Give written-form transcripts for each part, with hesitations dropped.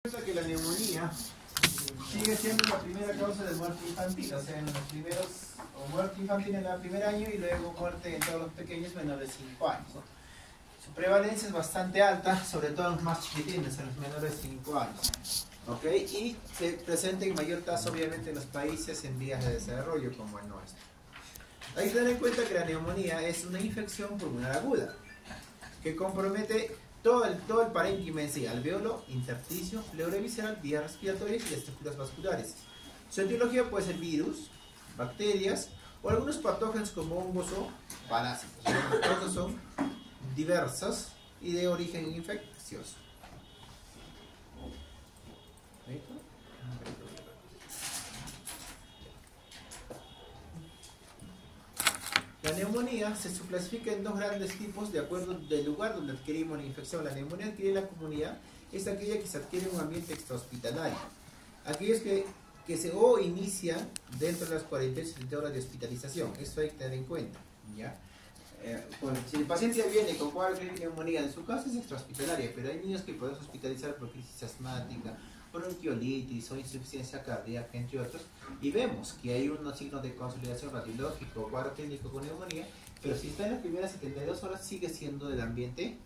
Que la neumonía sigue siendo la primera causa de muerte infantil, o sea, en los primeros, o muerte infantil en el primer año y luego muerte en todos los pequeños menores de 5 años, ¿no? Su prevalencia es bastante alta, sobre todo en los más chiquitines, en los menores de 5 años, ¿ok? Y se presenta en mayor tasa obviamente en los países en vías de desarrollo como el nuestro. Hay que tener en cuenta que la neumonía es una infección pulmonar aguda que compromete todo el parénquima en sí, alveolo, intersticio, pleura visceral, vías respiratorias y estructuras vasculares. Su etiología puede ser virus, bacterias o algunos patógenos como hongos o parásitos. Estos son diversos y de origen infeccioso. La neumonía se subclasifica en dos grandes tipos de acuerdo del lugar donde adquirimos la infección. La neumonía adquirida en la comunidad es aquella que se adquiere en un ambiente extrahospitalario. Aquellos que se inician dentro de las 48 horas de hospitalización. Eso hay que tener en cuenta, ¿ya? Bueno, si el paciente ya viene con cuadro clínico de neumonía en su casa es extrahospitalaria, pero hay niños que podemos hospitalizar por crisis asmática, bronquiolitis o insuficiencia cardíaca, entre otros, y vemos que hay unos signos de consolidación radiológico o cuadro clínico con neumonía, pero si está en las primeras 72 horas sigue siendo del ambiente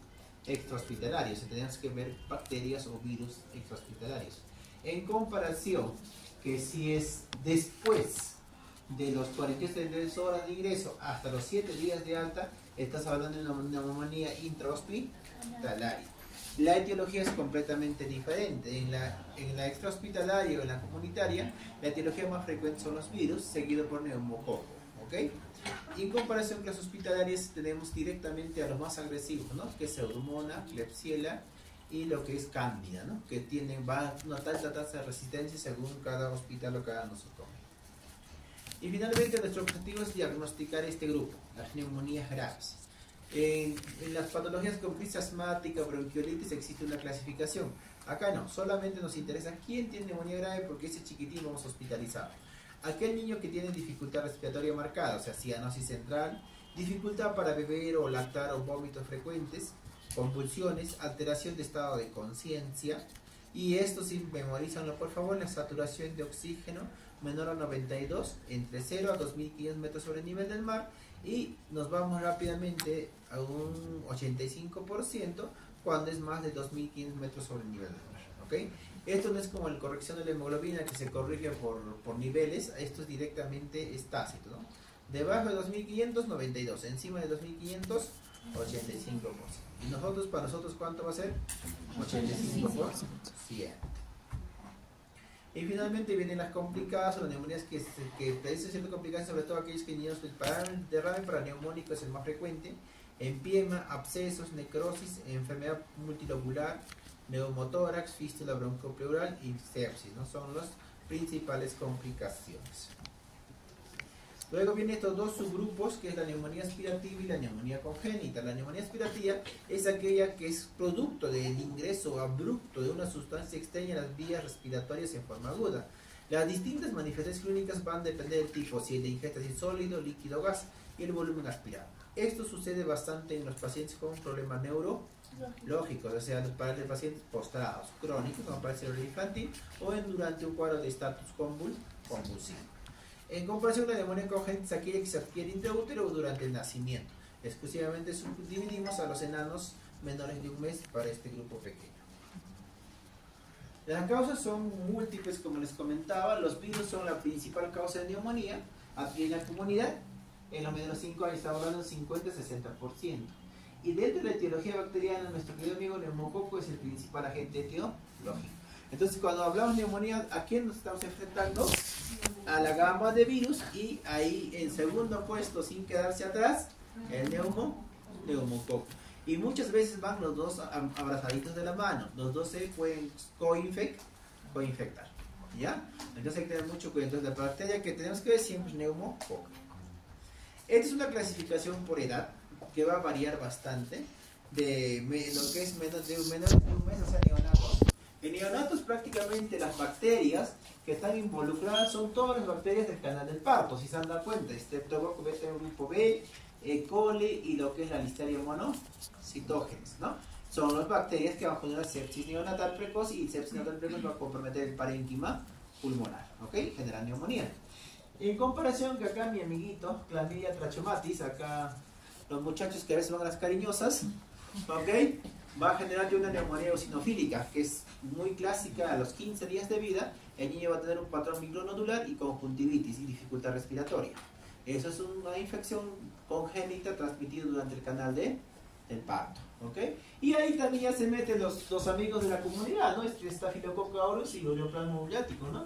extrahospitalario, o sea, tenemos que ver bacterias o virus extrahospitalarios. En comparación, que si es después de los 48 horas de ingreso hasta los 7 días de alta, estás hablando de una neumonía intrahospitalaria. La etiología es completamente diferente. En la extrahospitalaria o en la comunitaria, la etiología más frecuente son los virus, seguido por neumococo, ¿ok? Y en comparación con las hospitalarias, tenemos directamente a los más agresivos, ¿no? Que es Pseudomonas, Klebsiella y lo que es Cándida, ¿no? Que tienen una alta tasa de resistencia según cada hospital o cada nosotros. Y finalmente, nuestro objetivo es diagnosticar este grupo, las neumonías graves. En las patologías con crisis asmática, bronquiolitis, existe una clasificación. Acá no, solamente nos interesa quién tiene neumonía grave porque ese chiquitín vamos a hospitalizar. Aquel niño que tiene dificultad respiratoria marcada, o sea, cianosis central, dificultad para beber o lactar o vómitos frecuentes, convulsiones, alteración de estado de conciencia, y esto sí, memorízanlo por favor, la saturación de oxígeno menor a 92, entre 0 a 2500 metros sobre el nivel del mar, y nos vamos rápidamente a un 85% cuando es más de 2500 metros sobre el nivel del mar, ¿ok? Esto no es como la corrección de la hemoglobina que se corrige por niveles, esto es directamente es tácito, ¿no? Debajo de 2500, 92, encima de 2500, 85%. Y nosotros, para nosotros, ¿cuánto va a ser? 85%. Y finalmente vienen las complicadas, las neumonías que padecen ciertas complicaciones, sobre todo aquellos que niños el derrame paraneumónico es el más frecuente, empiema, abscesos, necrosis, enfermedad multilobular, neumotórax, fístula broncopleural y sepsis, ¿no? Son las principales complicaciones. Luego vienen estos dos subgrupos, que es la neumonía aspirativa y la neumonía congénita. La neumonía aspirativa es aquella que es producto del ingreso abrupto de una sustancia extraña a las vías respiratorias en forma aguda. Las distintas manifestaciones clínicas van a depender del tipo, si la ingesta es sólido, líquido o gas, y el volumen aspirado. Esto sucede bastante en los pacientes con problemas neurológicos, o sea, para los pacientes postrados, crónicos, como para el cerebro infantil, o durante un cuadro de estatus convulsivo. En comparación, la neumonía congénita es aquella que se adquiere intraútero o durante el nacimiento. Exclusivamente subdividimos a los enanos menores de un mes para este grupo pequeño. Las causas son múltiples, como les comentaba. Los virus son la principal causa de neumonía. Aquí en la comunidad, en los menores de 5 años, estamos hablando del 50-60%. Y dentro de la etiología bacteriana, nuestro querido amigo neumococo es el principal agente etiológico. Entonces, cuando hablamos de neumonía, ¿a quién nos estamos enfrentando? A la gama de virus, y ahí en segundo puesto, sin quedarse atrás, el neumococo. Y muchas veces van los dos abrazaditos de la mano, los dos se pueden coinfectar, ¿ya? Entonces hay que tener mucho cuidado. Entonces la bacteria que tenemos que ver siempre es neumococo. Esta es una clasificación por edad que va a variar bastante de lo que es menor de un mes, o sea, neonatos. En neonatos prácticamente las bacterias que están involucradas son todas las bacterias del canal del parto, si se han dado cuenta, Streptococcus beta grupo B, E. coli y lo que es la Listeria monocitógenes, ¿no? son las bacterias que van a generar sepsis neonatal precoz, y sepsis neonatal precoz va a comprometer el parénquima pulmonar, ¿ok? Genera neumonía. En comparación que acá mi amiguito, Clamidia trachomatis, acá los muchachos que a veces van a las cariñosas, ¿ok? Va a generar una neumonía eosinofílica, que es muy clásica a los 15 días de vida. El niño va a tener un patrón micronodular y conjuntivitis y dificultad respiratoria. Eso es una infección congénita transmitida durante el canal del parto, ¿ok? Y ahí también ya se meten los amigos de la comunidad, ¿no? Staphylococcus aureus y Ureoplasma uvulaticus, ¿no?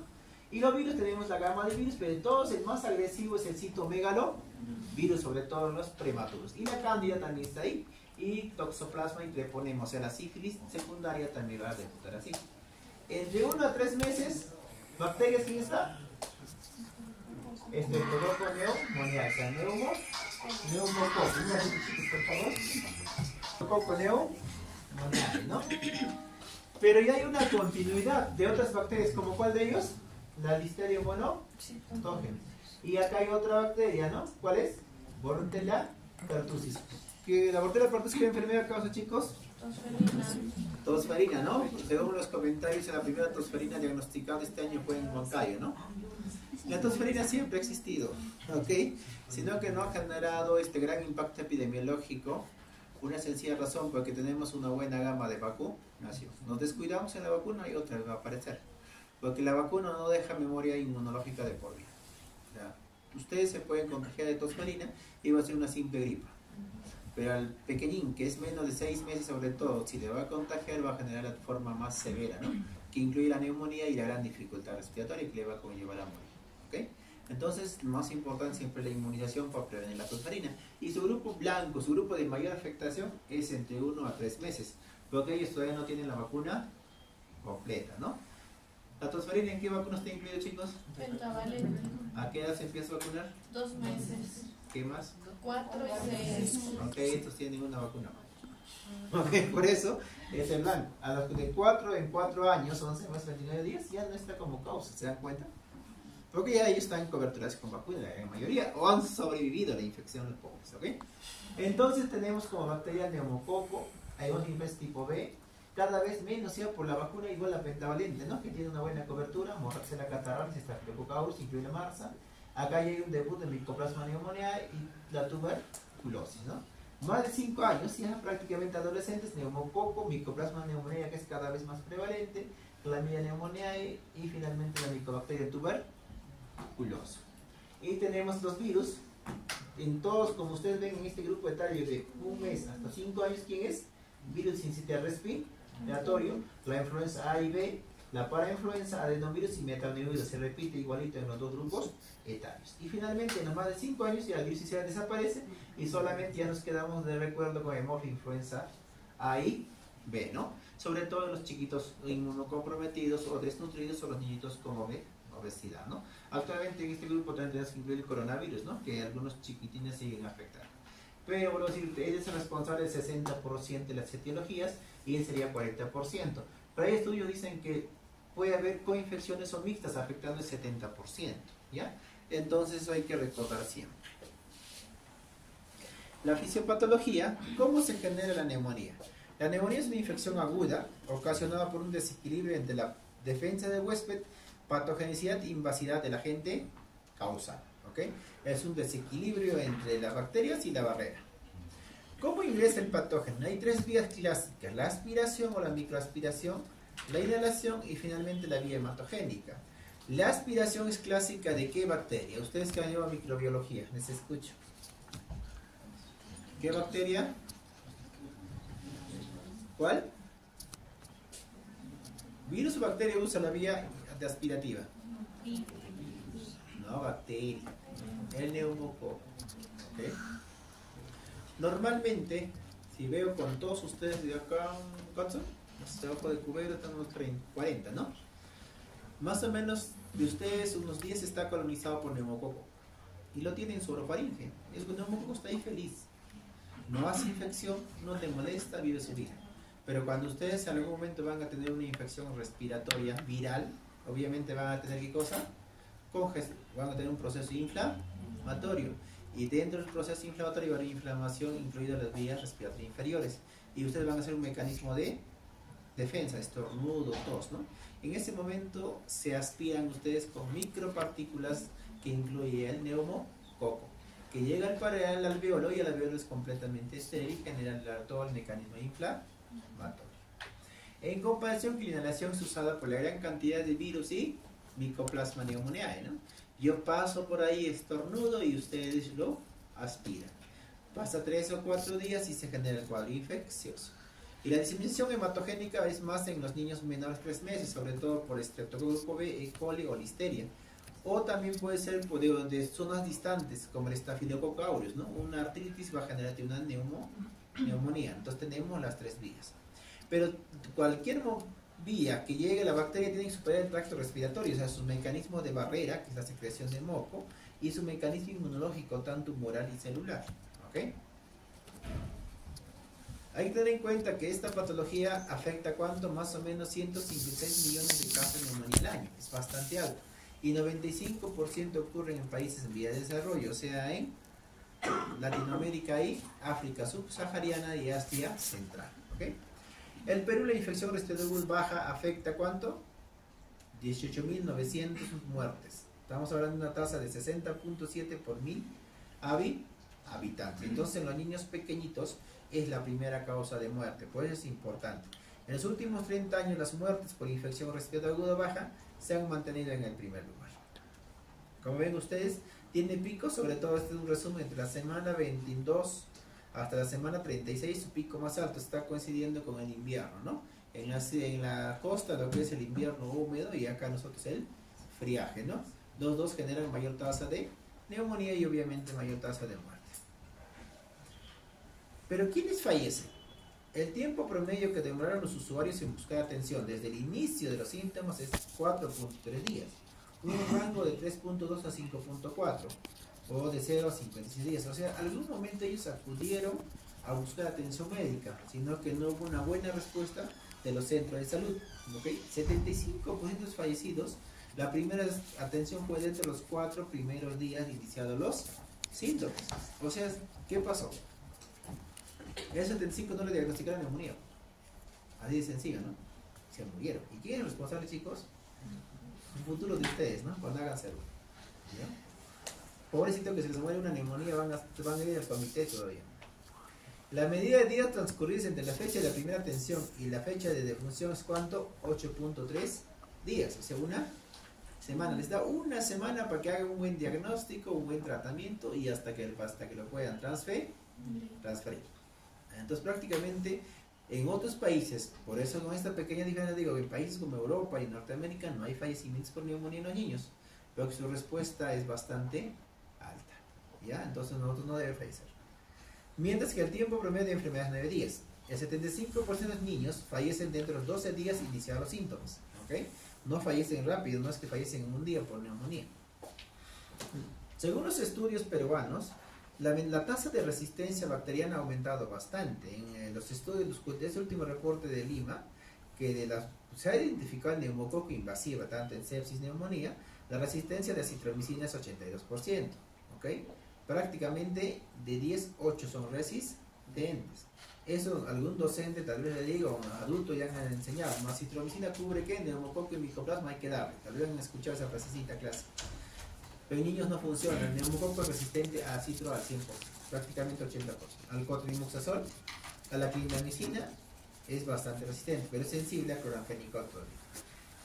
Y los virus, tenemos la gama de virus, pero de todos el más agresivo es el citomegalovirus, sobre todo en los prematuros. Y la cándida también está ahí. Y toxoplasma y treponema, o sea, la sífilis secundaria también va a debutar así. Entre 1 a 3 meses, bacterias, ¿quién está? Estreptococo neumoniae, o sea, neumococo. Una vez, chicos, por favor. Coco neumoniae, ¿no? Pero ya hay una continuidad de otras bacterias, ¿como cuál de ellos? La Listeria monocytogenes. Y acá hay otra bacteria, ¿no? ¿Cuál es? Bordetella pertussis. ¿Que la Bordetella pertussis qué enfermedad causa, chicos? Tosferina, ¿no? Según los comentarios, la primera tosferina diagnosticada este año fue en Huancayo, ¿no? La tosferina siempre ha existido, ¿ok? Sino que no ha generado este gran impacto epidemiológico. Una sencilla razón, porque tenemos una buena gama de vacunación. Nos descuidamos en la vacuna y otra va a aparecer. Porque la vacuna no deja memoria inmunológica de por vida. O sea, ustedes se pueden contagiar de tosferina y va a ser una simple gripa. Pero al pequeñín, que es menos de 6 meses sobre todo, si le va a contagiar, va a generar la forma más severa, ¿no? Que incluye la neumonía y la gran dificultad respiratoria que le va a conllevar a morir, ¿ok? Entonces, más importante siempre la inmunización para prevenir la tosferina. Y su grupo blanco, su grupo de mayor afectación es entre 1 a 3 meses, porque ellos todavía no tienen la vacuna completa, ¿no? ¿La tosferina en qué vacuna está incluido, chicos? Pentavalente. ¿A qué edad se empieza a vacunar? 2 meses. ¿Qué más? 4 y 6. Ok, estos tienen una vacuna. Ok, por eso es el blanco. A los de 4 en 4 años, 11 más 29 días, ya no está como causa, ¿se dan cuenta? Porque ya ellos están coberturados con vacuna, la gran mayoría, o han sobrevivido a la infección los pobres, ¿ok? Entonces tenemos como bacteria neumococo, Aedes tipo B, cada vez menos ya por la vacuna, igual la pentavalente, ¿no? Que tiene una buena cobertura, Moraxella catarrhalis, Staphylococcus aureus, incluye la marza. Acá ya hay un debut de Mycoplasma pneumoniae y la tuberculosis, ¿no? Más de 5 años, ya prácticamente adolescentes, neumococo, Mycoplasma pneumoniae, que es cada vez más prevalente, Clamidia pneumoniae y finalmente la Mycobacteria tuberculosa. Y tenemos los virus, en todos, como ustedes ven en este grupo etario de 1 mes hasta 5 años, ¿quién es? Virus sincitial respiratorio, la influenza A y B, la parainfluenza, adenovirus y metaneuvirus. Se repite igualito en los dos grupos etarios. Y finalmente, en los más de 5 años, ya el virus sincitial desaparece y solamente ya nos quedamos de recuerdo con hemofilufluenza A y B, ¿no? Sobre todo en los chiquitos inmunocomprometidos o desnutridos o los niñitos con obesidad, ¿no? Actualmente en este grupo también tenemos que incluir el coronavirus, ¿no? Que algunos chiquitines siguen afectando. Pero, por decir, él es el responsable del 60% de las etiologías y él sería 40%. Pero hay estudios que dicen que puede haber coinfecciones o mixtas afectando el 70%, ¿ya? Entonces eso hay que recordar siempre. La fisiopatología, ¿cómo se genera la neumonía? La neumonía es una infección aguda ocasionada por un desequilibrio entre la defensa del huésped, patogenicidad e invasividad del agente causal. ¿Okay? Es un desequilibrio entre las bacterias y la barrera. ¿Cómo ingresa el patógeno? Hay 3 vías clásicas: la aspiración o la microaspiración, la inhalación y finalmente la vía hematogénica. La aspiración es clásica ¿de qué bacteria? Ustedes que han llevado microbiología, les escucho. ¿Qué bacteria? ¿Cuál? ¿Virus o bacteria usa la vía aspirativa? No, bacteria. El neumococo. ¿Okay? Normalmente, si veo con todos ustedes de acá, ¿cuántos son? Debajo de cubero estamos 40, ¿no? Más o menos de ustedes, unos 10 está colonizado por neumococo. Y lo tiene en su orofaringe. El neumococo está ahí feliz. No hace infección, no le molesta, vive su vida. Pero cuando ustedes en algún momento van a tener una infección respiratoria viral, obviamente van a tener ¿qué cosa? Van a tener un proceso inflamatorio. Y dentro del proceso inflamatorio va a haber inflamación incluida en las vías respiratorias inferiores. y ustedes van a hacer un mecanismo de defensa, estornudo, tos, ¿no? En ese momento se aspiran ustedes con micropartículas que incluye el neumococo, que llega al alveolo y el alveolo es completamente estéril, genera todo el mecanismo inflamatorio. En comparación con la inhalación es usada por la gran cantidad de virus y Mycoplasma pneumoniae, ¿no? Yo paso por ahí, estornudo y ustedes lo aspiran. Pasa 3 o 4 días y se genera el cuadro infeccioso. Y la diseminación hematogénica es más en los niños menores de 3 meses, sobre todo por Streptococcus B, E. coli o listeria. O también puede ser de zonas distantes, como el Staphylococcus aureus, ¿no? Una artritis va a generar una neumonía. Entonces tenemos las 3 vías. Pero cualquier vía que llegue la bacteria tiene que superar el tracto respiratorio, o sea, su mecanismo de barrera, que es la secreción de moco, y su mecanismo inmunológico, tanto tumoral y celular. ¿Ok? Hay que tener en cuenta que esta patología afecta ¿cuánto? Más o menos 156 millones de casos de neumonía al año, es bastante alto. Y 95% ocurren en países en vía de desarrollo, o sea, en Latinoamérica y África subsahariana y Asia central. ¿Ok? El Perú, la infección respiratoria baja afecta ¿cuánto? 18.900 muertes. Estamos hablando de una tasa de 60.7 por 1000 habitantes. Entonces, en los niños pequeñitos es la primera causa de muerte, por eso es importante. En los últimos 30 años, las muertes por infección respiratoria aguda baja se han mantenido en el primer lugar. Como ven ustedes, tiene picos, sobre todo este es un resumen entre la semana 22 hasta la semana 36, su pico más alto está coincidiendo con el invierno, ¿no? En la costa lo que es el invierno húmedo y acá nosotros el friaje, ¿no? Los dos generan mayor tasa de neumonía y obviamente mayor tasa de muerte. Pero ¿quiénes fallecen? El tiempo promedio que demoraron los usuarios en buscar atención desde el inicio de los síntomas es 4.3 días, un rango de 3.2 a 5.4 o de 0 a 56 días. O sea, algún momento ellos acudieron a buscar atención médica, sino que no hubo una buena respuesta de los centros de salud. ¿Okay? 75% de fallecidos, la primera atención fue dentro de los 4 primeros días iniciados los síntomas. O sea, ¿qué pasó? El 75 no le diagnosticaron neumonía. Así de sencillo, ¿no? Se murieron. ¿Y quién es el responsable, chicos? El futuro de ustedes, ¿no? Cuando hagan cero. ¿Ya? Pobrecito que se les muere una neumonía, van a ir al comité todavía. La medida de días transcurridos entre la fecha de la primera atención y la fecha de defunción es ¿cuánto? 8.3 días, o sea, una semana. Les da una semana para que hagan un buen diagnóstico, un buen tratamiento y hasta que lo puedan transferir. Entonces prácticamente en otros países, por eso con esta pequeña diferencia digo que en países como Europa y Norteamérica no hay fallecimientos por neumonía en los niños, pero que su respuesta es bastante alta, ¿ya? Entonces nosotros no debemos fallecer. Mientras que el tiempo promedio de enfermedad es 9 días. El 75% de los niños fallecen dentro de los 12 días iniciados los síntomas, ¿ok? No fallecen rápido, no es que fallecen en un día por neumonía. Según los estudios peruanos, la tasa de resistencia bacteriana ha aumentado bastante. En los estudios de este último reporte de Lima, que se ha identificado el neumococo invasiva, tanto en sepsis y neumonía, la resistencia de acitromicina es 82%. ¿Okay? Prácticamente de 10, 8 son resistentes. Eso algún docente tal vez le diga, o un adulto ya han enseñado, ¿no? Acitromicina cubre ¿qué? Neumococo y micoplasma, hay que darle. Tal vez han escuchado esa frasecita clásica. Pero en niños no funciona. El neumococo es resistente a citro al 100%, prácticamente 80%. Al cotrimoxazol, a la clindamicina es bastante resistente, pero es sensible a cloranfenicol todavía.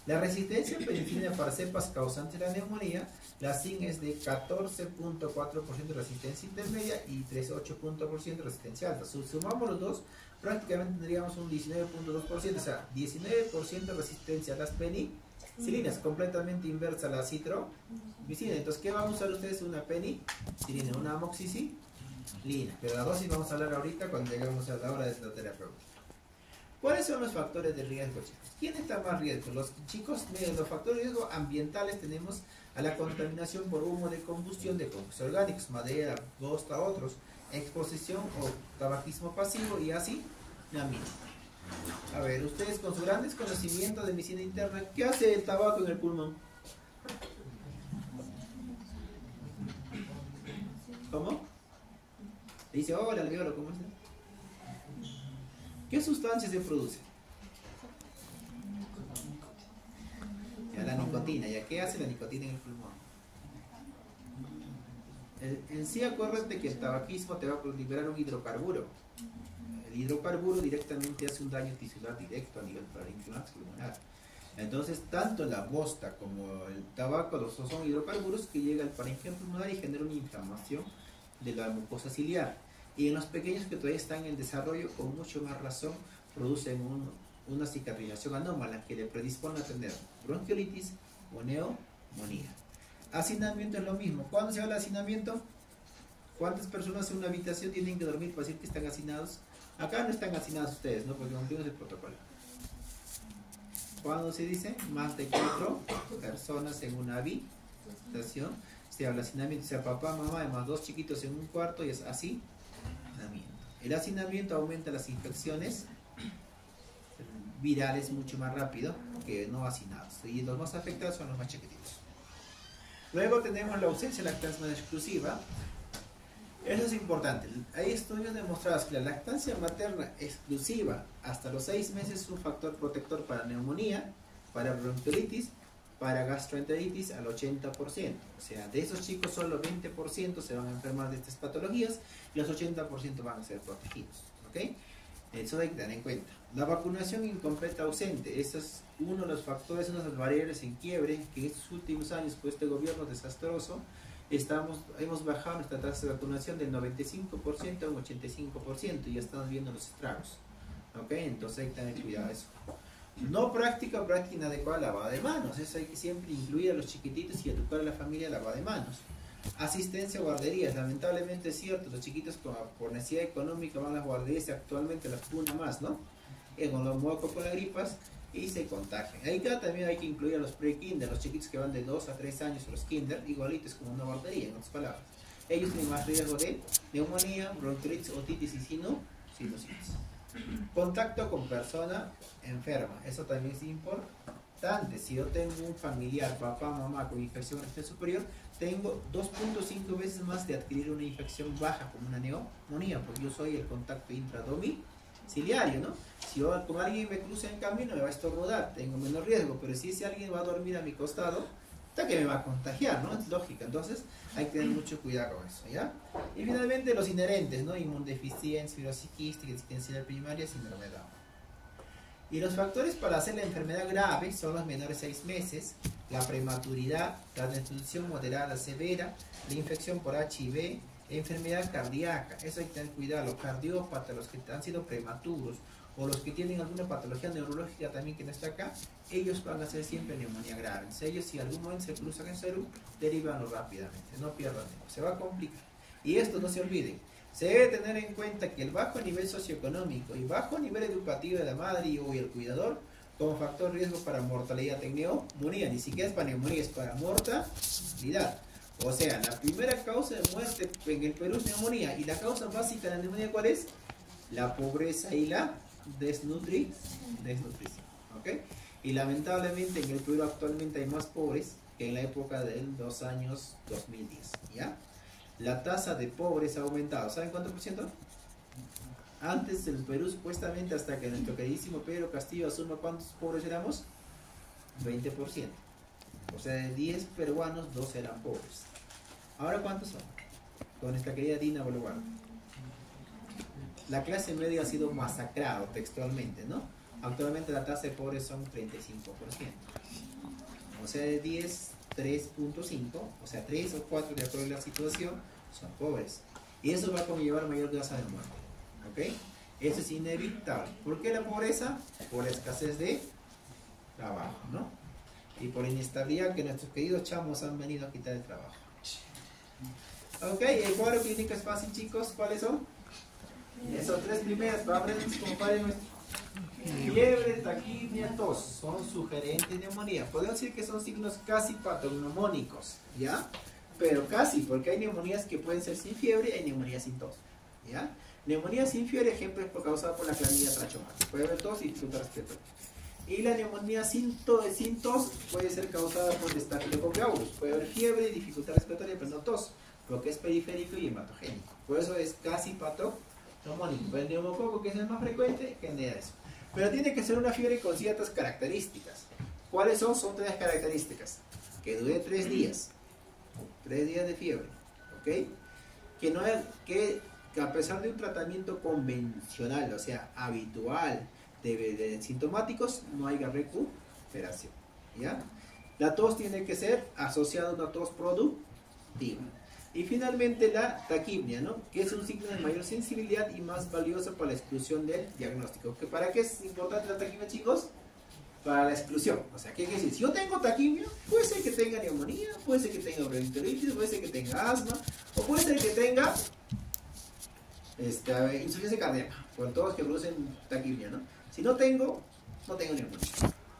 La resistencia a penicilina para cepas causantes de la neumonía, la CIN es de 14.4% de resistencia intermedia y 13.8% de resistencia alta. Si sumamos los dos, prácticamente tendríamos un 19.2%, o sea, 19% de resistencia a las penicilinas, completamente inversa a la citromicina. Entonces, ¿qué van a usar ustedes? Una penicilina, una amoxicilina. Pero la dosis vamos a hablar ahorita cuando lleguemos a la hora de la terapéutica. ¿Cuáles son los factores de riesgo, chicos? ¿Quién está más riesgo? Los chicos, miren, los factores de riesgo ambientales tenemos a la contaminación por humo de combustión de compuestos orgánicos, madera, bosta, otros, exposición o tabaquismo pasivo y así, amino. A ver, ustedes con sus grandes conocimientos de medicina interna, ¿qué hace el tabaco en el pulmón? ¿Cómo? Le dice, hola, alveolo, ¿cómo estás? ¿Qué sustancia se produce? Ya, la nicotina. ¿Ya qué hace la nicotina en el pulmón? En sí, acuérdate que el tabaquismo te va a liberar un hidrocarburo. El hidrocarburo directamente hace un daño tisular directo a nivel pulmonar. Entonces, tanto la bosta como el tabaco son hidrocarburos que llegan al parénquima pulmonar y generan una inflamación de la mucosa ciliar. Y en los pequeños que todavía están en desarrollo, con mucho más razón, producen una cicatrización anómala que le predispone a tener bronquiolitis o neumonía. Hacinamiento es lo mismo. ¿Cuándo se habla de hacinamiento? ¿Cuántas personas en una habitación tienen que dormir para decir que están hacinados? Acá no están hacinados ustedes, ¿no? Porque cumplimos el protocolo. ¿Cuándo se dice? Más de 4 personas en una habitación. Se habla de hacinamiento, o sea, papá, mamá, más 2 chiquitos en un cuarto y es así. El hacinamiento aumenta las infecciones virales mucho más rápido que no hacinados. Y los más afectados son los más chiquititos. Luego tenemos la ausencia de lactancia exclusiva. Eso es importante. Hay estudios demostrados que la lactancia materna exclusiva hasta los 6 meses es un factor protector para neumonía, para bronquiolitis, para gastroenteritis al 80%. O sea, de esos chicos solo 20% se van a enfermar de estas patologías y los 80% van a ser protegidos. ¿Ok? Eso hay que tener en cuenta. La vacunación incompleta ausente, ese es uno de los factores, una de las variables en quiebre que en estos últimos años, con este gobierno desastroso, hemos bajado nuestra tasa de vacunación del 95% a un 85% y ya estamos viendo los estragos. ¿Ok? Entonces hay que tener cuidado de eso. No práctica o práctica inadecuada lavado de manos. Eso hay que siempre incluir a los chiquititos y educar a la familia a lavado de manos. Asistencia a guarderías, lamentablemente es cierto, los chiquitos por necesidad económica van a las guarderías y actualmente las puna más, ¿no? Con los mocos, con las gripas y se contagian. Ahí también hay que incluir a los pre-kinder, los chiquitos que van de 2 a 3 años, los kinder, igualitos como una guardería, en otras palabras. Ellos tienen más riesgo de neumonía, bronquiolitis, otitis y sinusitis. Contacto con persona enferma, eso también es importante. Si yo tengo un familiar, papá, mamá, con infección respiratoria superior, tengo 2.5 veces más de adquirir una infección baja como una neumonía, porque yo soy el contacto intradomiciliario, ¿no? Si yo con alguien me cruza en camino, me va a estornudar, tengo menos riesgo, pero si ese alguien va a dormir a mi costado, hasta que me va a contagiar, ¿no? Es lógica. Entonces hay que tener mucho cuidado con eso, ¿ya? Y finalmente los inherentes, ¿no? Inmunodeficiencia, fibrosis quística, existencia primaria, síndrome de Down. Y los factores para hacer la enfermedad grave son los menores de 6 meses, la prematuridad, la desnutrición moderada severa, la infección por HIV, enfermedad cardíaca. Eso hay que tener cuidado. Los cardiópatas, los que han sido prematuros o los que tienen alguna patología neurológica también que no está acá, ellos van a ser siempre neumonía grave. Entonces, ellos si algún momento se cruzan en salud, derívanlo rápidamente, no pierdan tiempo, se va a complicar. Y esto no se olviden, se debe tener en cuenta que el bajo nivel socioeconómico y bajo nivel educativo de la madre y el cuidador como factor de riesgo para mortalidad en neumonía, ni siquiera es para neumonía, es para mortalidad. O sea, la primera causa de muerte en el Perú es neumonía, y la causa básica de la neumonía, ¿cuál es? La pobreza y la desnutrición. ¿Ok? Y lamentablemente en el Perú actualmente hay más pobres que en la época de los años 2010, ¿ya? La tasa de pobres ha aumentado. ¿Saben cuánto por ciento? Antes en el Perú supuestamente, hasta que nuestro queridísimo Pedro Castillo asuma cuántos pobres éramos, 20%. O sea, de 10 peruanos, 2 eran pobres. ¿Ahora cuántos son? Con nuestra querida Dina Boluarte. La clase media ha sido masacrada textualmente, ¿no? Actualmente la tasa de pobres son 35%. O sea, de 10, 3.5, o sea, 3 o 4 de acuerdo a la situación, son pobres. Y eso va a conllevar mayor tasa de muerte. ¿Ok? Eso es inevitable. ¿Por qué la pobreza? Por la escasez de trabajo, ¿no? Y por la inestabilidad que nuestros queridos chamos han venido a quitar el trabajo. Ok, el cuadro clínico es fácil, chicos. ¿Cuáles son? Esos 3 primeras palabras como padre nuestro. Fiebre, taquidia, tos son sugerentes de neumonía. Podemos decir que son signos casi patognomónicos, ¿ya? Pero casi, porque hay neumonías que pueden ser sin fiebre y hay neumonías sin tos, ¿ya? Neumonía sin fiebre, ejemplo, es causada por la clamidia trachomatis. Puede haber tos y dificultad respiratoria. Y la neumonía sin tos puede ser causada por Staphylococcus aureus. Puede haber fiebre y dificultad respiratoria, pero no tos, porque es periférico y hematogénico. Por eso es casi patognomónico. neumónico. Pero el neumococo, que es el más frecuente, genera eso. Pero tiene que ser una fiebre con ciertas características. ¿Cuáles son? Son 3 características. Que dure 3 días. 3 días de fiebre. ¿Ok? Que a pesar de un tratamiento convencional, o sea, habitual, de sintomáticos, no haya recuperación. ¿Ya? La tos tiene que ser asociada a una tos productiva. Y finalmente la taquipnia, ¿no? Que es un signo de mayor sensibilidad y más valioso para la exclusión del diagnóstico. ¿Para qué es importante la taquipnia, chicos? Para la exclusión. O sea, ¿qué quiere decir? Si yo tengo taquipnia, puede ser que tenga neumonía, puede ser que tenga bronquiolitis, puede ser que tenga asma, o puede ser que tenga insuficiencia cardíaca, por todos que producen taquipnia, ¿no? Si no tengo neumonía.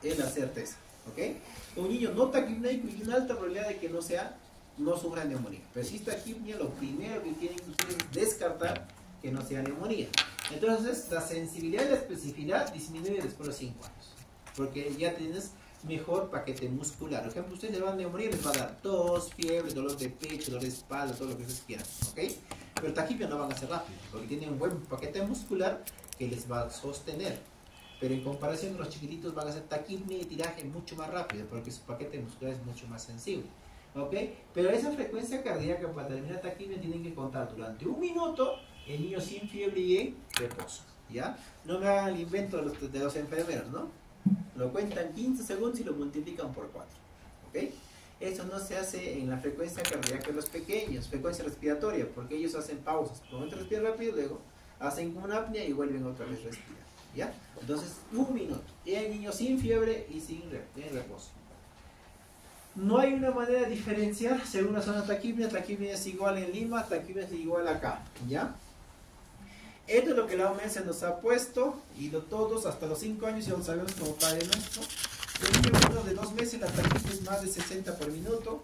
Es la certeza, ¿ok? Un niño no taquipnéico y una alta probabilidad de que no sufra neumonía. Pero si es taquipnia, lo primero que tienen que ustedes es descartar que no sea neumonía. Entonces, la sensibilidad y la especificidad disminuye después de los 5 años. Porque ya tienes mejor paquete muscular. Por ejemplo, ustedes le van a neumonía, les va a dar tos, fiebre, dolor de pecho, dolor de espalda, todo lo que ustedes quieran, ¿ok? Pero taquipnia no van a ser rápido, porque tienen un buen paquete muscular que les va a sostener. Pero en comparación con los chiquititos van a hacer taquipnia y tiraje mucho más rápido, porque su paquete muscular es mucho más sensible, ¿ok? Pero esa frecuencia cardíaca para terminar taquipnia tienen que contar durante 1 minuto el niño sin fiebre y en reposo, ¿ya? No me hagan el invento de los enfermeros, ¿no? Lo cuentan 15 segundos y lo multiplican por 4, ¿ok? Eso no se hace en la frecuencia cardíaca de los pequeños, frecuencia respiratoria, porque ellos hacen pausas. Por un momento respiran rápido, luego hacen una apnea y vuelven otra vez a respirar, ¿ya? Entonces, 1 minuto. Y hay niños sin fiebre y sin reposo. No hay una manera de diferenciar según la zona taquipnia. Taquipnia es igual en Lima, taquipnia es igual acá, ¿ya? Esto es lo que la OMS nos ha puesto, y todos hasta los 5 años ya lo sabemos como Padre Nuestro. En niños de 2 meses la taquipnia es más de 60 por minuto,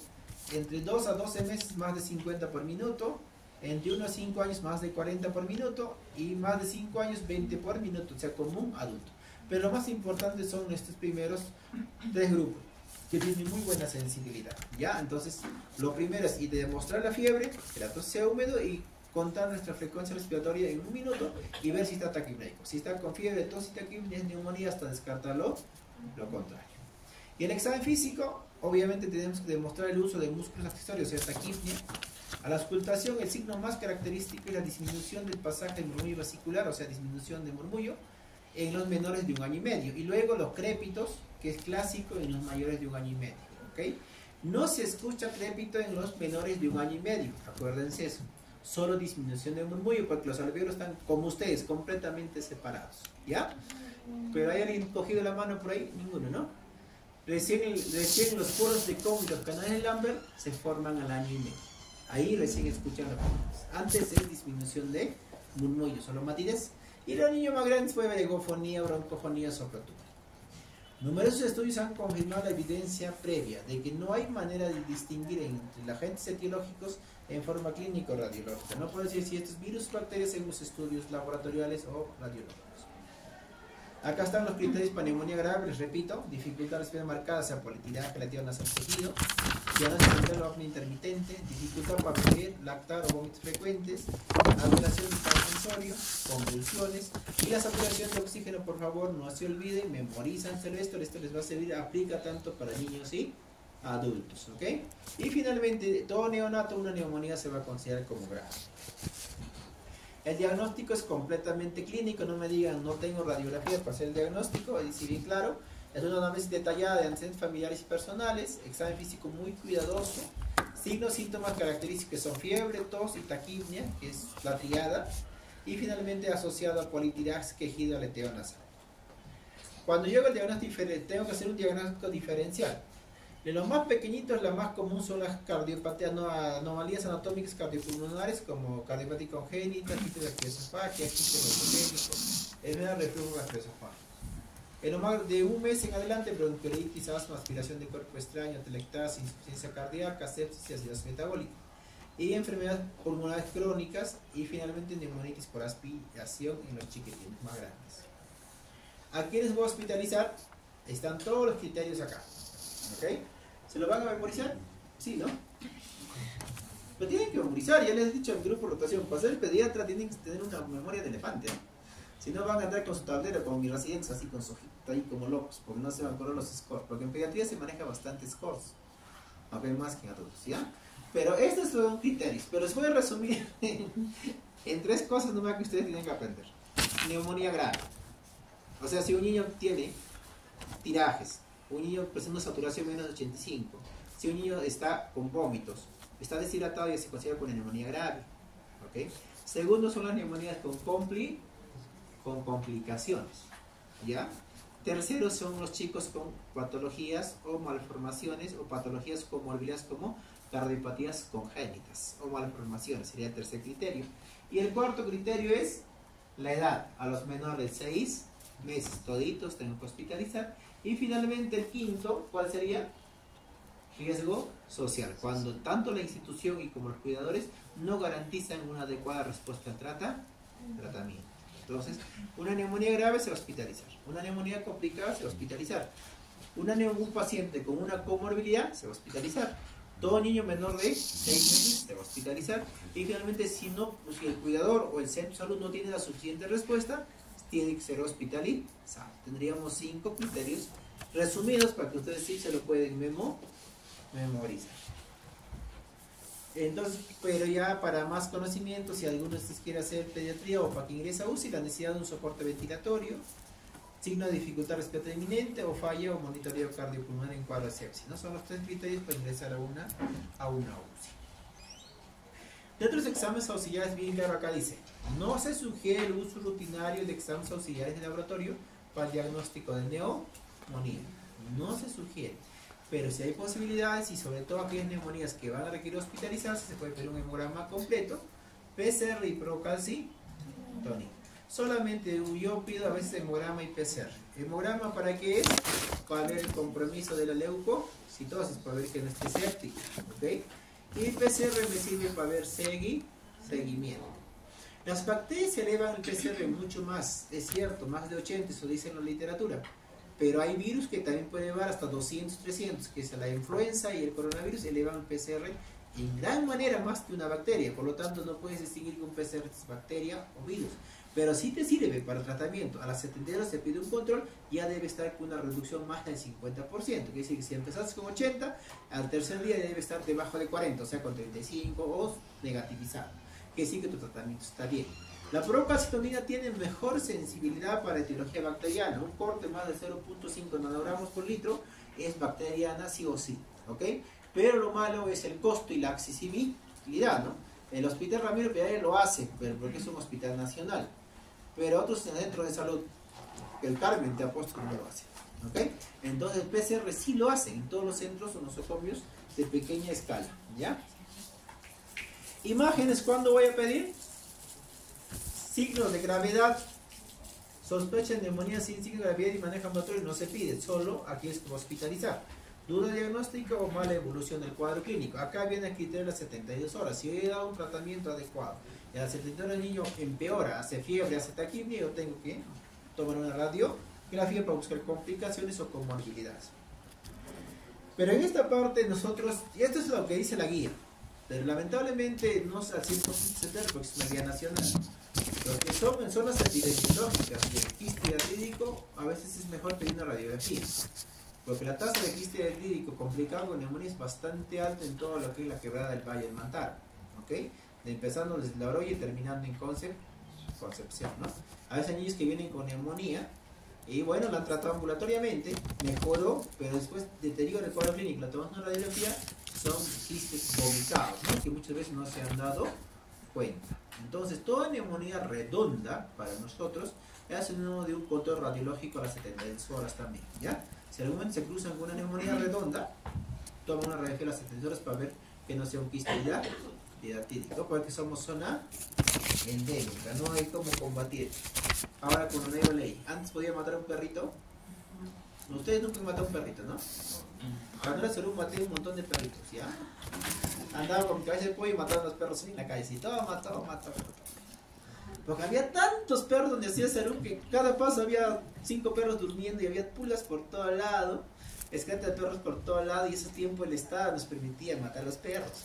entre 2 a 12 meses más de 50 por minuto, entre 1 a 5 años más de 40 por minuto, y más de 5 años 20 por minuto, o sea, como un adulto. Pero lo más importante son estos primeros 3 grupos, que tienen muy buena sensibilidad, ¿ya? Entonces, lo primero es ir a demostrar la fiebre, que la tos sea húmedo, y contar nuestra frecuencia respiratoria en 1 minuto y ver si está taquipnéico. Si está con fiebre, tos y taquipnia, es neumonía, hasta descartarlo lo contrario. Y en examen físico, obviamente tenemos que demostrar el uso de músculos accesorios, o sea, taquipnia. A la auscultación, el signo más característico es la disminución del pasaje del murmullo vesicular, o sea, disminución de murmullo en los menores de 1 año y medio. Y luego los crépitos, que es clásico en los mayores de 1 año y medio, ¿ok? No se escucha crépito en los menores de 1 año y medio, acuérdense eso. Solo disminución de murmullo, porque los alveolos están como ustedes, completamente separados, ¿ya? Pero ¿hay alguien cogido la mano por ahí? Ninguno, ¿no? Recién los poros de Kohn y los canales de Lambert se forman al año y medio. Ahí recién escuchan las palabras. Antes es disminución de murmullo, solo matines. Y los niños más grandes puede haber egofonía, broncofonía, soplotura. Numerosos estudios han confirmado la evidencia previa de que no hay manera de distinguir entre los agentes etiológicos en forma clínica o radiológica. No puedo decir si estos virus o bacterias en los estudios laboratoriales o radiológicos. Acá están los criterios para neumonía grave, les repito: dificultad respiratoria marcada, o sea, politidad relativa nasal tejido, diagnóstico central o apnea intermitente, dificultad para beber, lactar o vómitos frecuentes, alteración del estado sensorio, convulsiones, y la saturación de oxígeno. Por favor, no se olviden, memorízanselo esto les va a servir, aplica tanto para niños y adultos, ¿ok? Y finalmente, todo neonato, una neumonía se va a considerar como grave. El diagnóstico es completamente clínico, no me digan no tengo radiografía para hacer el diagnóstico, ahí sí bien claro. Es una análisis detallada de antecedentes familiares y personales, examen físico muy cuidadoso, signos, síntomas característicos que son fiebre, tos y taquipnia, que es la triada, y finalmente asociado a politirax, quejido, aleteo nasal. Cuando llego al diagnóstico, tengo que hacer un diagnóstico diferencial. De los más pequeñitos, la más común son las cardiopatías, anomalías anatómicas cardiopulmonares, como cardiopatía congénita, quiste de esofágica, quiste esofágico, enfermedad de reflujo gastroesofágico. En lo más de 1 mes en adelante, bronquiolitis, asma, aspiración de cuerpo extraño, telectasia, insuficiencia cardíaca, sepsis y acidosis metabólica. Y enfermedades pulmonares crónicas, y finalmente neumonitis por aspiración en los chiquitines más grandes. ¿A quiénes voy a hospitalizar? Están todos los criterios acá, ¿ok? ¿Se lo van a memorizar? Sí, ¿no? Pero tienen que memorizar, ya les he dicho en grupo de rotación, para ser pediatra tienen que tener una memoria de elefante, ¿no? Si no van a andar con su tablero, como mis residentes, así con su hojita ahí como locos, porque no se van a acordar los scores, porque en pediatría se maneja bastante scores, aunque más que en adultos, ¿ya? Pero estos son criterios, pero les voy a resumir en 3 cosas nomás que ustedes tienen que aprender. Neumonía grave, o sea, si un niño tiene tirajes, un niño presenta una saturación menos de 85, si un niño está con vómitos, está deshidratado, ya se considera con neumonía grave, ¿ok? Segundo son las neumonías con complicaciones, ¿ya? Tercero son los chicos con patologías o malformaciones o patologías comorbidas como cardiopatías congénitas o malformaciones, sería el tercer criterio. Y el cuarto criterio es la edad, a los menores de 6 meses, toditos tenemos que hospitalizar. Y finalmente el quinto, ¿cuál sería? Riesgo social, cuando tanto la institución y como los cuidadores no garantizan una adecuada respuesta al tratamiento. Entonces, una neumonía grave se va a hospitalizar, una neumonía complicada se va a hospitalizar, un paciente con una comorbilidad se va a hospitalizar, todo niño menor de 6 meses se va a hospitalizar, y finalmente si el cuidador o el centro de salud no tiene la suficiente respuesta, tiene que ser hospitalizado. Tendríamos 5 criterios resumidos para que ustedes sí se lo pueden memorizar. Entonces, pero ya para más conocimiento, si alguno de ustedes quiere hacer pediatría o para que ingrese a UCI, la necesidad de un soporte ventilatorio, signo de dificultad respiratoria inminente o falla o monitoreo cardiopulmonar en cuadro de sepsis, ¿no? Son los 3 criterios para ingresar a una UCI. De otros exámenes auxiliares, bien claro acá dice, no se sugiere el uso rutinario de exámenes auxiliares de laboratorio para el diagnóstico de neumonía. No se sugiere. Pero si hay posibilidades y sobre todo aquellas neumonías que van a requerir hospitalizarse, se puede pedir un hemograma completo, PCR y procalcitónico. Solamente yo pido a veces hemograma y PCR. ¿Hemograma para qué es? Para ver el compromiso de la leucocitosis, para ver que no esté séptica, ¿ok? Y PCR me sirve para ver seguimiento. Las bacterias se elevan el PCR mucho más, es cierto, más de 80, eso dice en la literatura. Pero hay virus que también pueden llevar hasta 200, 300, que es la influenza y el coronavirus, elevan el PCR en gran manera más que una bacteria. Por lo tanto, no puedes distinguir que un PCR es bacteria o virus. Pero sí te sirve para el tratamiento. A las 70 horas se pide un control, ya debe estar con una reducción más del 50%. Quiere decir que si empezaste con 80, al tercer día debe estar debajo de 40, o sea, con 35 o negativizado. Quiere decir que tu tratamiento está bien. La procalcitonina tiene mejor sensibilidad para etiología bacteriana. Un corte más de 0.5 nanogramos por litro es bacteriana sí o sí, ¿ok? Pero lo malo es el costo y la accesibilidad, ¿no? El Hospital Ramiro Piedra lo hace, pero porque es un hospital nacional. Pero otros centros de salud, el Carmen te apuesto que no lo hace, ¿ok? Entonces el PCR sí lo hacen en todos los centros o nosocomios de pequeña escala, ¿ya? Imágenes, ¿cuándo voy a pedir? Signos de gravedad, sospecha de neumonía sin signo de gravedad y manejo ambulatorio no se pide, solo aquí es hospitalizar. Duda diagnóstica o mala evolución del cuadro clínico. Acá viene el criterio de las 72 horas. Si yo he dado un tratamiento adecuado y a las 72 horas el niño empeora, hace fiebre, hace taquipnia, yo tengo que tomar una radiografía para buscar complicaciones o comorbilidades. Pero en esta parte nosotros, y esto es lo que dice la guía, pero lamentablemente no es al 100% certero porque es una guía nacional. Lo que son en zonas epidemiológicas de quiste hidratrídico, a veces es mejor pedir una radiografía. Porque la tasa de quiste hidratrídico complicado con neumonía es bastante alta en todo lo que es la quebrada del Valle del Mantaro. ¿Ok? Empezando desde la Oroya y terminando en Concepción, ¿no? A veces hay niños que vienen con neumonía y bueno, la han tratado ambulatoriamente, mejoró, pero después deteriora el cuadro clínico, la tomamos una radiografía, son quistes vomitados, ¿no? Que muchas veces no se han dado cuenta. Entonces, toda neumonía redonda para nosotros es uno de un control radiológico a las 72 horas también, ¿ya? Si en algún momento se cruza alguna neumonía redonda, toma una radiografía a las 72 horas para ver que no sea un quiste hidratrídico, porque somos zona endémica, no hay cómo combatir. Ahora con una nueva ley, antes podía matar a un perrito, ustedes nunca han matado a un perrito, ¿no? Cuando era Cerú maté un montón de perritos, ¿ya? Andaba con mi cabeza de pollo y mataba a los perros en la calle, y toma. Porque había tantos perros donde hacía Cerú que cada paso había 5 perros durmiendo y había pulas por todo lado, escate de perros por todo lado, y ese tiempo el Estado nos permitía matar a los perros.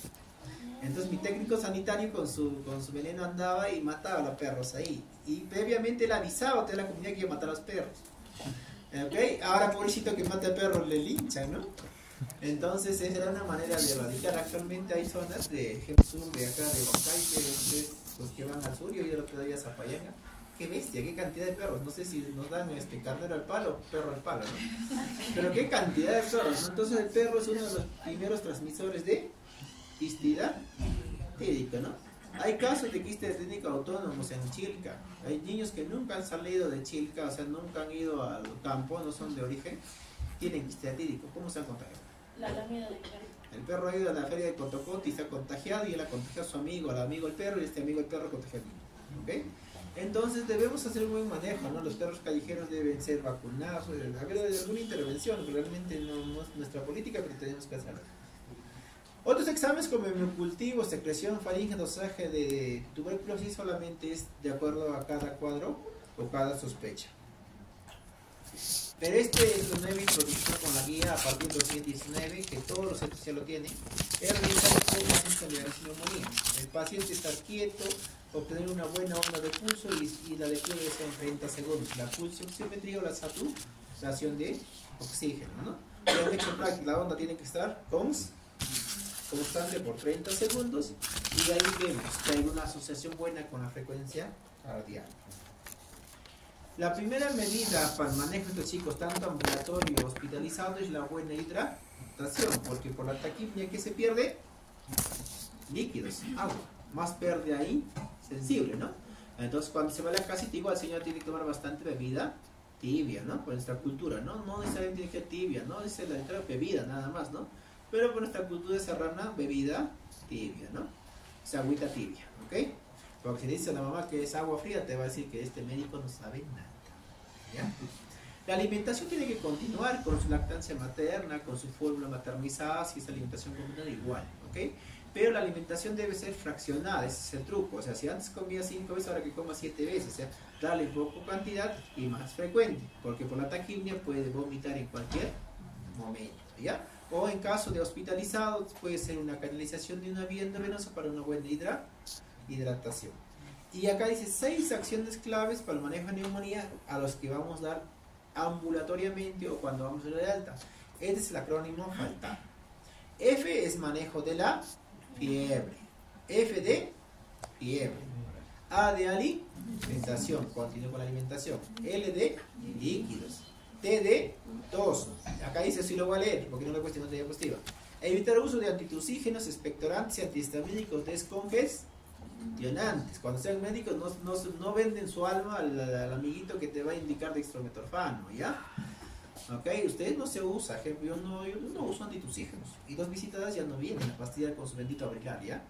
Entonces mi técnico sanitario con su veneno andaba y mataba a los perros ahí. Y previamente él avisaba a toda la comunidad que iba a matar a los perros. ¿Okay? Ahora pobrecito que mata al perro le linchan, ¿no? Entonces esa era una manera de erradicar. Actualmente hay zonas de sur de acá de Huancay, los que van al sur y hoy el otro día a Zapayanga. Qué bestia, qué cantidad de perros. No sé si nos dan carnero al palo o perro al palo, ¿no? Pero qué cantidad de perros, ¿no? Entonces el perro es uno de los primeros transmisores de quistidad tídica, ¿no? Hay casos de quiste tídica autónomos en Chilca. Hay niños que nunca han salido de Chilca, o sea, nunca han ido al campo, no son de origen, tienen quiste tídico. ¿Cómo se han contagiado? La lamida del perro. El perro ha ido a la feria de Cotocote y se ha contagiado y él ha contagiado a su amigo, al amigo el perro, y este amigo el perro contagió al niño. ¿Okay? Entonces debemos hacer un buen manejo, ¿no? Los perros callejeros deben ser vacunados, haber alguna intervención, realmente no es nuestra política, pero tenemos que hacerlo. Otros exámenes como hemocultivo, secreción faríngea, dosaje de tuberculosis solamente es de acuerdo a cada cuadro o cada sospecha. Pero este es una nueva introducción con la guía a partir de 2019, que todos los centros ya lo tienen, es realizar el paciente de neumonía. El paciente está quieto, obtener una buena onda de pulso y la de flujo en 30 segundos. La pulsioximetría o la saturación de oxígeno, ¿no? La onda tiene que estar constante por 30 segundos y de ahí vemos que hay una asociación buena con la frecuencia cardíaca. La primera medida para el manejo de estos chicos, tanto ambulatorio o hospitalizado, es la buena hidratación, porque por la taquipnia que se pierde, líquidos, agua, más pierde ahí, sensible, ¿no? Entonces cuando se va a la casita, igual el señor tiene que tomar bastante bebida tibia, ¿no? Por nuestra cultura, ¿no? No necesariamente tiene que ser tibia, ¿no? Es la bebida nada más, ¿no? Pero por nuestra cultura serrana, bebida tibia, ¿no? O sea, agüita tibia, ¿ok? Porque si le dice a la mamá que es agua fría, te va a decir que este médico no sabe nada, ¿ya? La alimentación tiene que continuar con su lactancia materna, con su fórmula maternizada, si es alimentación combinada igual, ¿ok? Pero la alimentación debe ser fraccionada, ese es el truco. O sea, si antes comía 5 veces, ahora que coma 7 veces. O sea, darle poco cantidad y más frecuente, porque por la taquipnia puede vomitar en cualquier momento, ¿ya? O en caso de hospitalizado, puede ser una canalización de una vía endovenosa para una buena hidratación. Y acá dice 6 acciones claves para el manejo de neumonía a los que vamos a dar ambulatoriamente o cuando vamos a dar de alta. Este es el acrónimo FALTA. F es manejo de la fiebre. F de fiebre. A de alimentación, continúo con la alimentación. L de líquidos. T de tos. Acá dice, si lo voy a leer, porque no le cuesta nota diapositiva. Evitar uso de antitusígenos, expectorantes y antihistamínicos descongestionantes. Cuando sean médicos, no venden su alma al amiguito que te va a indicar dextrometorfano, ¿ya? Ok, ustedes no se usa, ejemplo, yo no uso antitusígenos. Y 2 visitadas ya no vienen la pastilla con su bendito auricular, ¿ya?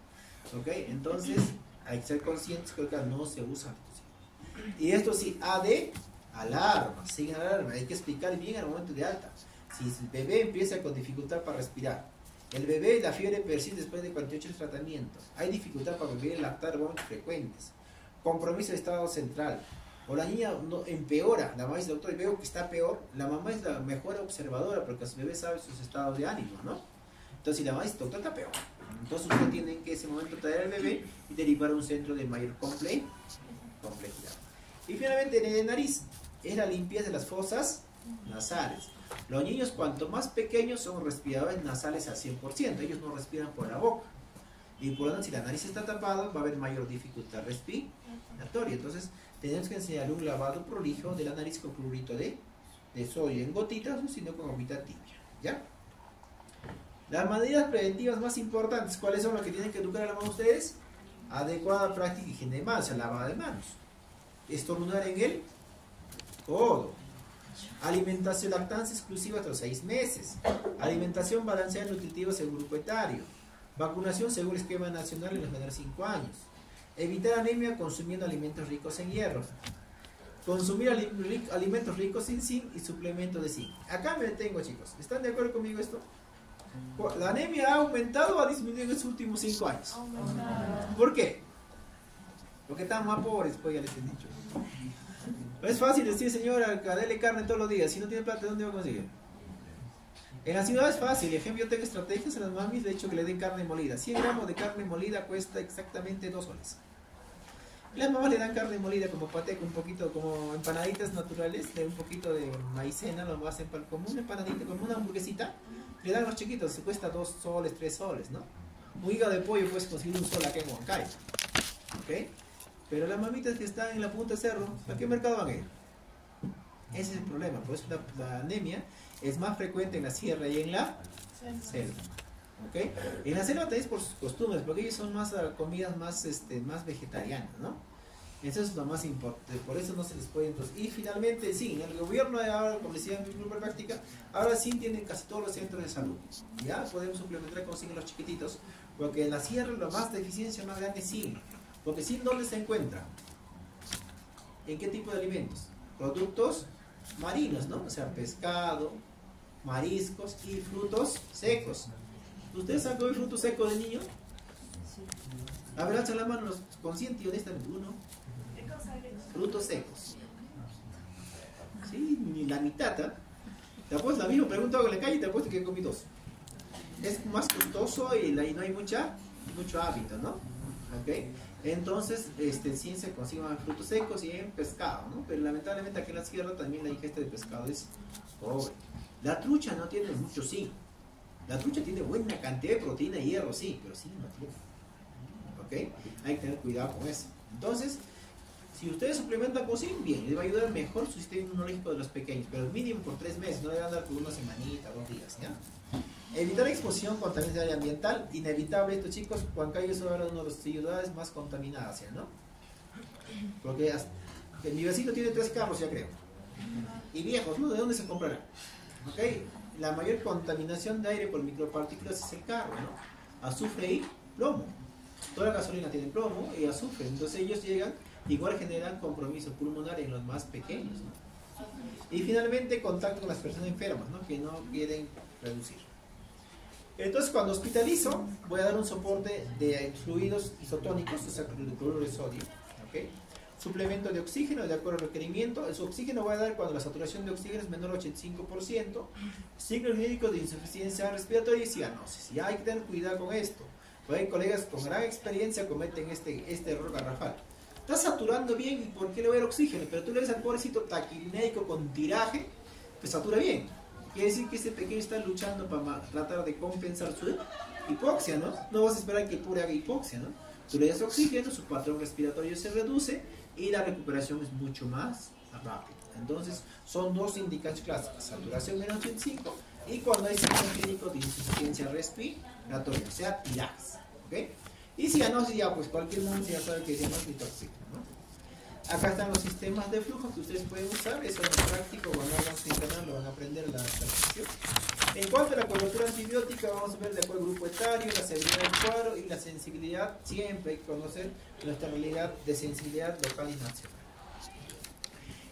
Ok, entonces hay que ser conscientes que acá no se usa antitusígenos. Y esto sí, A de alarma, siguen alarma, hay que explicar bien al momento de alta. Si el bebé empieza con dificultad para respirar, el bebé la fiebre persiste después de 48 horas de tratamiento, hay dificultad para beber, lactar, vómitos frecuentes, compromiso de estado central, o la niña no, empeora, la mamá dice, doctor, veo que está peor, la mamá es la mejor observadora porque su bebé sabe sus estados de ánimo, ¿no? Entonces si la mamá dice, doctor, está peor, entonces usted tiene que en ese momento traer al bebé y derivar a un centro de mayor complejidad. Y finalmente en la nariz, es la limpieza de las fosas nasales. Los niños cuanto más pequeños son respiradores nasales al 100%, ellos no respiran por la boca. Y por lo tanto, si la nariz está tapada, va a haber mayor dificultad respiratoria. Entonces, tenemos que enseñar un lavado prolijo de la nariz con cloruro de sodio en gotitas, o sino con agüita tibia, ¿ya? Las medidas preventivas más importantes, ¿cuáles son las que tienen que educar a la mano ustedes? Adecuada práctica y higiene de manos, o sea, lavada de manos. Estornudar en el codo. Alimentación lactancia exclusiva hasta los 6 meses. Alimentación balanceada nutritiva según grupo etario. Vacunación según esquema nacional en los menores de 5 años. Evitar anemia consumiendo alimentos ricos en hierro. Consumir alimentos ricos en zinc y suplemento de zinc. Acá me detengo, chicos. ¿Están de acuerdo conmigo esto? ¿La anemia ha aumentado o ha disminuido en los últimos 5 años? ¿Por qué? Porque están más pobres, pues ya les he dicho. No es fácil decir, señora, dele carne todos los días. Si no tiene plata, ¿dónde va a conseguir? En la ciudad es fácil, ejemplo, yo tengo estrategias en las mamis, de hecho que le den carne molida. 100 gramos de carne molida cuesta exactamente 2 soles. Las mamás le dan carne molida como paté, un poquito como empanaditas naturales, de un poquito de maicena, lo hacen como una empanadita, como una hamburguesita. Le dan a los chiquitos, se cuesta 2 soles, 3 soles, ¿no? Un hígado de pollo puedes conseguir un sol acá en Huancayo. ¿Ok? Pero las mamitas que están en la punta del cerro, ¿a qué mercado van a ir? Ese es el problema, por eso la anemia es más frecuente en la sierra y en la selva. ¿Okay? En la selva tenéis por sus costumbres, porque ellos son más comidas más, más vegetarianas, ¿no? Eso es lo más importante, por eso no se les puede introducir. Y finalmente, sí, en el gobierno ahora, como decía en mi grupo de práctica, ahora sí tienen casi todos los centros de salud. Ya podemos suplementar con zinc los chiquititos, porque en la sierra la más deficiencia más grande es zinc. Porque zinc, ¿dónde se encuentra? ¿En qué tipo de alimentos? Productos marinos, ¿no? O sea, pescado, mariscos y frutos secos. ¿Ustedes han comido frutos secos de niño? A ver, alza la mano los conscientes y honestamente. Uno. Frutos secos. Sí, ni la mitad. Te apuesto, la misma pregunta hago en la calle y te apuesto que comí 2. Es más costoso y no hay mucho hábito, ¿no? ¿Ok? Entonces, sí se consiguen frutos secos y en pescado, ¿no? Pero lamentablemente aquí en la sierra también la ingesta de pescado es pobre. La trucha no tiene mucho zinc. La trucha tiene buena cantidad de proteína y hierro, sí, pero zinc no tiene. ¿Ok? Hay que tener cuidado con eso. Entonces, si ustedes suplementan con zinc, bien, les va a ayudar mejor su sistema inmunológico de los pequeños, pero mínimo por 3 meses, no le van a dar por una semanita, 2 días, ¿ya? Evitar exposición, contaminación ambiental, inevitable esto, chicos. Huancayo es ahora una de las ciudades más contaminadas, ¿no? Porque mi vecino tiene 3 carros, ya creo. Y viejos, ¿no? ¿De dónde se comprarán? ¿Ok? La mayor contaminación de aire por micropartículas es el carro, ¿no? Azufre y plomo. Toda la gasolina tiene plomo y azufre, entonces ellos llegan, igual generan compromiso pulmonar en los más pequeños, ¿no? Y finalmente, contacto con las personas enfermas, ¿no? Que no quieren reducir. Entonces, cuando hospitalizo, voy a dar un soporte de fluidos isotónicos, o sea, cloruro de sodio, ¿ok? Suplemento de oxígeno de acuerdo al requerimiento. El oxígeno voy a dar cuando la saturación de oxígeno es menor al 85%. Signos clínicos de insuficiencia respiratoria y cianosis. Ya hay que tener cuidado con esto. Porque hay colegas con gran experiencia cometen este error garrafal. Está saturando bien, ¿y por qué le voy a dar oxígeno? Pero tú le ves al pobrecito taquinéico con tiraje, pues satura bien. Quiere decir que este pequeño está luchando para tratar de compensar su hipoxia, ¿no? No vas a esperar que el pobre haga hipoxia, ¿no? Tú le das oxígeno, su patrón respiratorio se reduce y la recuperación es mucho más rápida. Entonces, son 2 indicaciones clásicas: saturación menos 85 y cuando hay signos clínicos de insuficiencia respiratoria, o sea, tirajes, ¿ok? Y cianosis, ya pues cualquier mundo ya sabe que es cianosis y oxígeno, ¿no? Acá están los sistemas de flujo que ustedes pueden usar. Eso es práctico, cuando hagan su internet lo van a aprender la adaptación. En cuanto a la cobertura antibiótica, vamos a ver de acuerdo al grupo etario, la severidad del cuadro y la sensibilidad. Siempre hay que conocer nuestra realidad de sensibilidad local y nacional.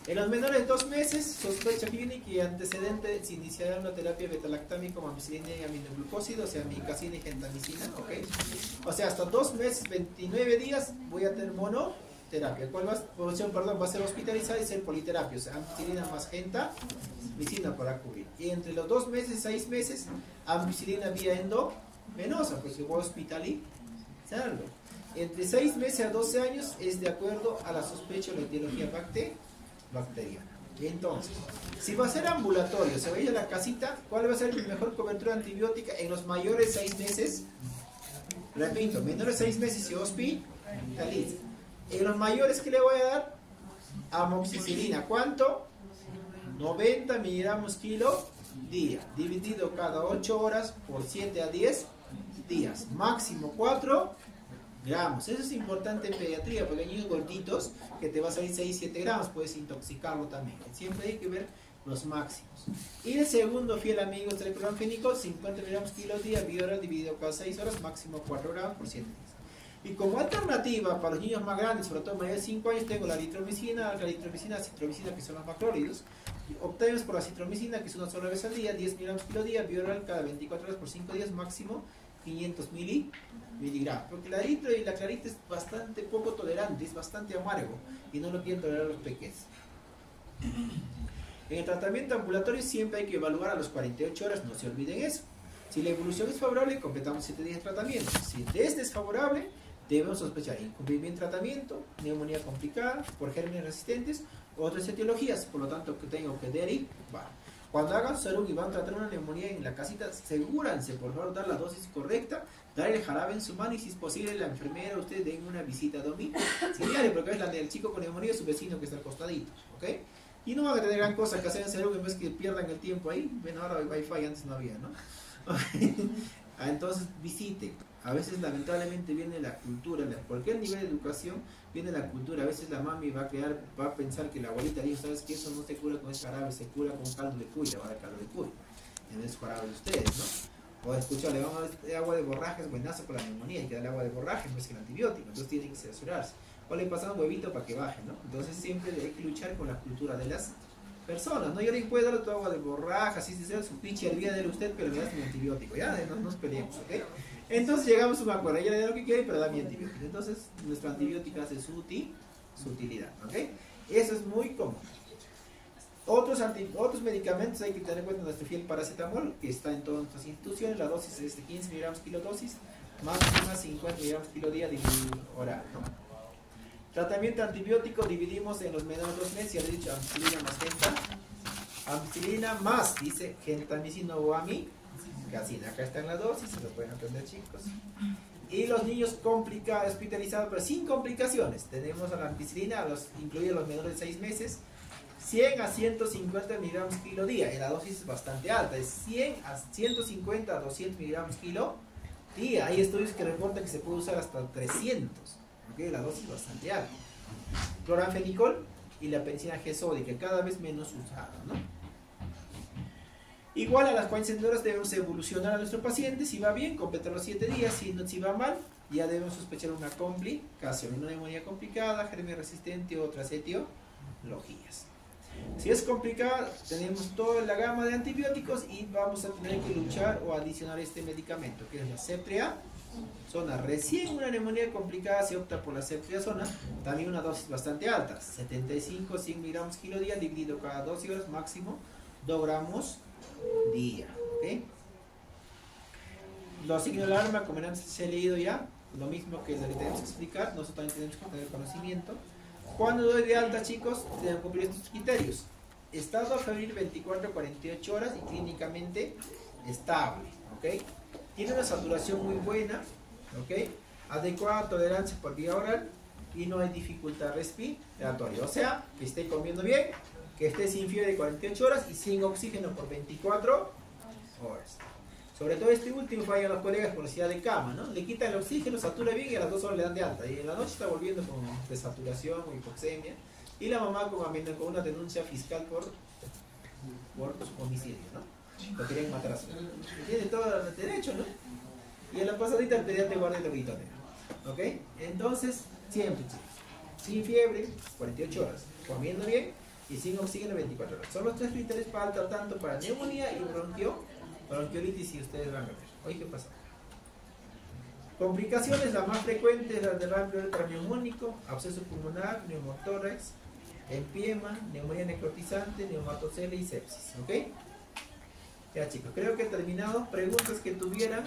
En los menores de 2 meses, sospecha clínica y antecedente, se iniciará una terapia beta-lactámica como ampicilina y aminoglucósido, o sea, amicacina y gentamicina, ¿ok? O sea, hasta 2 meses, 29 días, voy a tener monoterapia. ¿Cuál va a ser hospitalizada y ser politerapia? O sea, ampicilina más gentamicina para cubrir. Y entre los 2 meses y 6 meses, ampicilina vía endovenosa, pues yo voy a hospitalizarlo. Entre 6 meses a 12 años es de acuerdo a la sospecha o la etiología bacteriana. Entonces, si va a ser ambulatorio, se va a ir a la casita, ¿cuál va a ser mi mejor cobertura antibiótica en los mayores 6 meses? Repito, menores 6 meses se hospitaliza. En los mayores, ¿qué le voy a dar? Amoxicilina. ¿Cuánto? 90 miligramos kilo día, dividido cada 8 horas por 7 a 10 días, máximo 4 gramos. Eso es importante en pediatría, porque hay niños gorditos que te va a salir 6-7 gramos, puedes intoxicarlo también. Siempre hay que ver los máximos. Y el segundo fiel amigo es el clorfénico, 50 miligramos kilo día, bioral dividido cada 6 horas, máximo 4 gramos por 7 días. Y como alternativa para los niños más grandes, sobre todo mayores de 5 años, tengo la eritromicina, citromicina, que son los macrólidos. Optamos por la citromicina, que es una sola vez al día, 10 miligramos kilo día, bioral cada 24 horas por 5 días, máximo 500 miligramos. Porque la eritro y la clarita es bastante poco tolerante, es bastante amargo y no lo quieren tolerar los pequeños. En el tratamiento ambulatorio siempre hay que evaluar a las 48 horas, no se olviden eso. Si la evolución es favorable, completamos 7 días de tratamiento. Si es desfavorable, debemos sospechar incumplimiento de tratamiento, neumonía complicada por gérmenes resistentes u otras etiologías, por lo tanto que tengo que derivar. Cuando hagan su serum y van a tratar una neumonía en la casita, asegúrense por favor dar la dosis correcta, dar el jarabe en su mano y si es posible la enfermera ustedes den una visita domiciliaria, porque es la del chico con neumonía, su vecino que está al costadito, ¿ok? Y no van a tener gran cosa que hacer en serum en vez que pierdan el tiempo ahí. Bueno, ahora hay wifi, antes no había, ¿no? Entonces visite. A veces lamentablemente viene la cultura, en cualquier nivel de educación viene la cultura. A veces la mami va a pensar que la abuelita dijo, sabes que eso no se cura con ese jarabe, se cura con caldo de cuy, le va a dar caldo de cuy. En vez de jarabe de ustedes, ¿no? O escucha, le vamos a dar agua de borraje, es buenazo para la neumonía, hay que darle agua de borraje, no es que el antibiótico, entonces tiene que censurarse. O le pasan un huevito para que baje, ¿no? Entonces siempre hay que luchar con la cultura de las personas, ¿no? Yo le puedo dar tu agua de borraja, así se sea su pinche hervida de usted, pero le das mi antibiótico, ya, no nos peleemos, ¿ok? Entonces llegamos a un acuerdo, ella le da lo que quiere, pero da mi antibiótico. Entonces nuestro antibiótico hace su utilidad, ¿ok? Eso es muy común. Otros medicamentos hay que tener en cuenta nuestro fiel paracetamol, que está en todas nuestras instituciones, la dosis es de 15 miligramos kilodosis, máxima 50 miligramos kilo día dividido oral, ¿no? Tratamiento antibiótico dividimos en los menores 2 meses, ya le he dicho, ampicilina más ampicilina más, dice gentamicina o amigacina. Acá está en la dosis, se lo pueden aprender chicos. Y los niños complicados, hospitalizados, pero sin complicaciones. Tenemos a la ampicilina, incluidos los menores de 6 meses, 100 a 150 miligramos kilo día. Y la dosis es bastante alta, es 100 a 150 a 200 miligramos kilo día. Hay estudios que reportan que se puede usar hasta 300. ¿Okay? La dosis es bastante alta. Cloranfenicol y la penicilina G sódica, cada vez menos usada, ¿no? Igual a las 46 horas debemos evolucionar a nuestro paciente. Si va bien, completar los 7 días. Si va mal, ya debemos sospechar una complicación, una neumonía complicada, germen resistente o otras etiologías. Si es complicada, tenemos toda la gama de antibióticos y vamos a tener que luchar o adicionar este medicamento, que es la ceftriaxona. Recién una neumonía complicada se opta por la ceftriaxona, también una dosis bastante alta, 75-100 miligramos kilo día, dividido cada 12 horas, máximo 2 gramos día. ¿Okay? Los signos de alarma, como antes he leído ya, lo mismo que lo que tenemos que explicar, nosotros también tenemos que tener conocimiento. Cuando doy de alta, chicos, deben cumplir estos criterios: estado febril 24-48 horas y clínicamente estable, ¿ok? Tiene una saturación muy buena, ¿ok? Adecuada tolerancia por vía oral y no hay dificultad respiratoria, o sea, que esté comiendo bien, que esté sin fiebre de 48 horas y sin oxígeno por 24 horas. Sobre todo este último fallan los colegas por necesidad de cama, ¿no? Le quitan el oxígeno, satura bien y a las 2 horas le dan de alta. Y en la noche está volviendo con desaturación o hipoxemia. Y la mamá con una denuncia fiscal por homicidio, ¿no? Lo querían matar a su hijo. Tiene todo el derecho, ¿no? Y en la pasadita el pediatra guarda el grito negro. ¿Ok? Entonces, siempre, chicos, sin fiebre, 48 horas, comiendo bien y sin oxígeno 24 horas. Son los 3 criterios para alta, tanto para neumonía y bronquiolitis, si ustedes van a ver. Oye, ¿qué pasa? Complicaciones, la más frecuente es la del derrame neumónico, absceso pulmonar, neumotórax, empiema, neumonía necrotizante, neumatocele y sepsis. ¿Ok? Ya chicos, creo que he terminado. Preguntas que tuvieran.